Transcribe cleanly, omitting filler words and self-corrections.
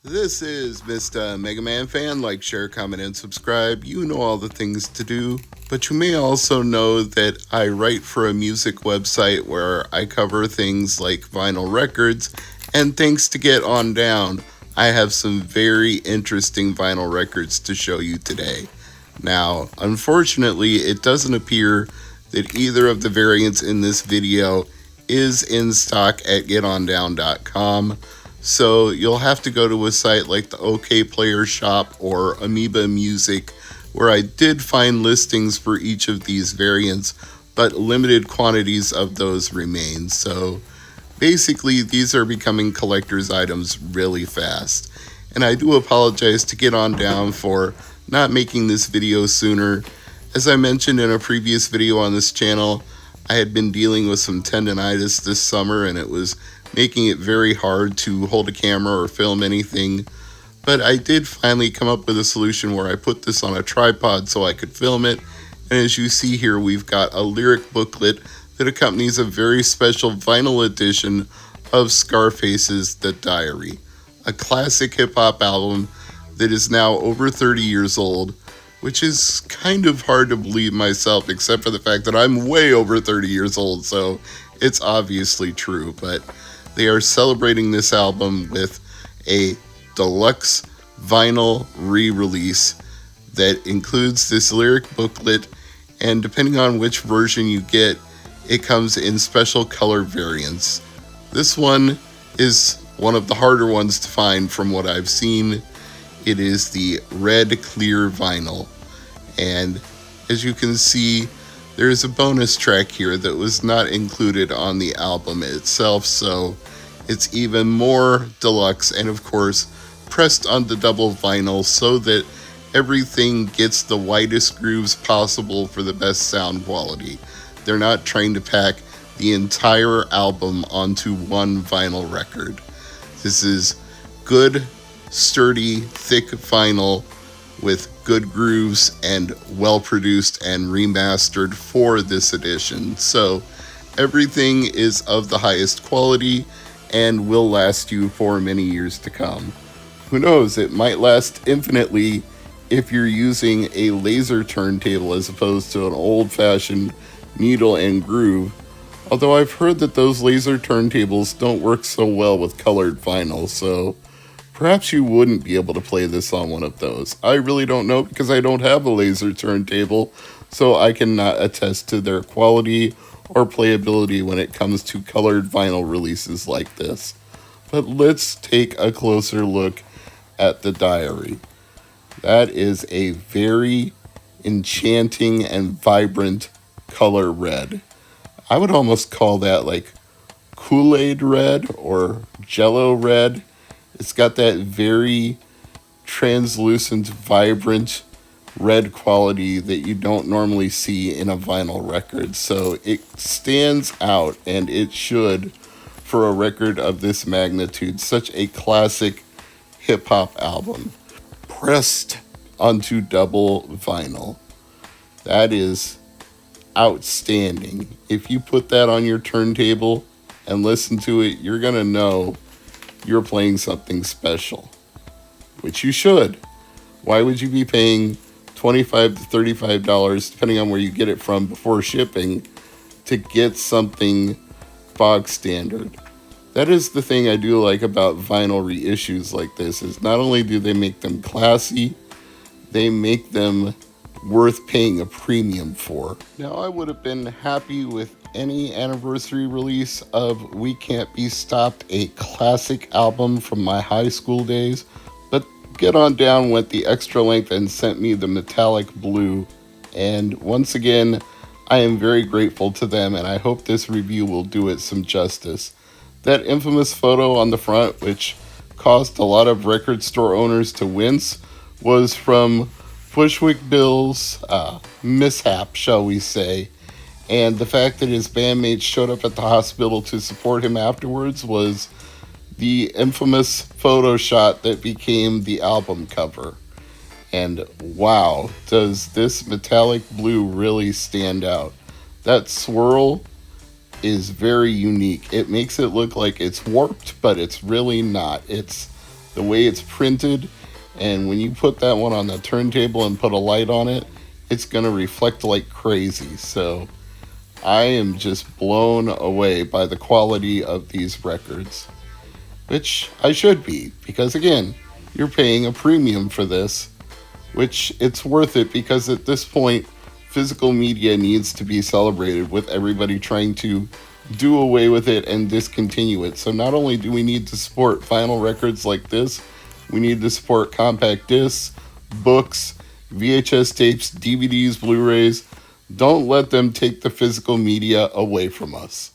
This is Mr. MegaManFan. Like, share, comment, and subscribe. You know all the things to do. But you may also know that I write for a music website where I cover things like vinyl records. And thanks to Get On Down, I have some very interesting vinyl records to show you today. Now, unfortunately, it doesn't appear that either of the variants in this video is in stock at getondown.com. So you'll have to go to a site like the OK Player Shop or Amoeba Music, where I did find listings for each of these variants, but limited quantities of those remain. So basically, these are becoming collector's items really fast. And I do apologize to Get On Down for not making this video sooner. As I mentioned in a previous video on this channel, I had been dealing with some tendonitis this summer, and it was making it very hard to hold a camera or film anything. But I did finally come up with a solution where I put this on a tripod so I could film it. And as you see here, we've got a lyric booklet that accompanies a very special vinyl edition of Scarface's The Diary, a classic hip-hop album that is now over 30 years old, which is kind of hard to believe myself, except for the fact that I'm way over 30 years old, so it's obviously true. But they are celebrating this album with a deluxe vinyl re-release that includes this lyric booklet, and depending on which version you get, it comes in special color variants. This one is one of the harder ones to find from what I've seen. It is the red clear vinyl, and as you can see, there's a bonus track here that was not included on the album itself, so it's even more deluxe and of course pressed onto double vinyl so that everything gets the widest grooves possible for the best sound quality. They're not trying to pack the entire album onto one vinyl record. This is good, sturdy, thick vinyl with good grooves and well produced and remastered for this edition. So everything is of the highest quality and will last you for many years to come. Who knows, it might last infinitely if you're using a laser turntable as opposed to an old-fashioned needle and groove. Although I've heard that those laser turntables don't work so well with colored vinyl, so perhaps you wouldn't be able to play this on one of those. I really don't know because I don't have a laser turntable, so I cannot attest to their quality or playability when it comes to colored vinyl releases like this. But let's take a closer look at the Diary. That is a very enchanting and vibrant color red. I would almost call that like Kool-Aid red or Jello red. It's got that very translucent, vibrant red quality that you don't normally see in a vinyl record. So it stands out, and it should for a record of this magnitude. Such a classic hip-hop album pressed onto double vinyl. That is outstanding. If you put that on your turntable and listen to it, you're gonna know you're playing something special, which you should. Why would you be paying $25 to $35, depending on where you get it from before shipping, to get something bog standard? That is the thing I do like about vinyl reissues like this, is not only do they make them classy, they make them worth paying a premium for. Now, I would have been happy with any anniversary release of We Can't Be Stopped, a classic album from my high school days, but Get On Down went the extra length and sent me the metallic blue, and once again, I am very grateful to them, and I hope this review will do it some justice. That infamous photo on the front, which caused a lot of record store owners to wince, was from Bushwick Bill's mishap, shall we say. And the fact that his bandmates showed up at the hospital to support him afterwards was the infamous photo shot that became the album cover. And wow, does this metallic blue really stand out. That swirl is very unique. It makes it look like it's warped, but it's really not. It's the way it's printed, and when you put that one on the turntable and put a light on it, it's going to reflect like crazy. So I am just blown away by the quality of these records, which I should be, because again, you're paying a premium for this, which it's worth it, because at this point, physical media needs to be celebrated with everybody trying to do away with it and discontinue it. So not only do we need to support vinyl records like this, we need to support compact discs, books, VHS tapes, DVDs, Blu-rays. Don't let them take the physical media away from us.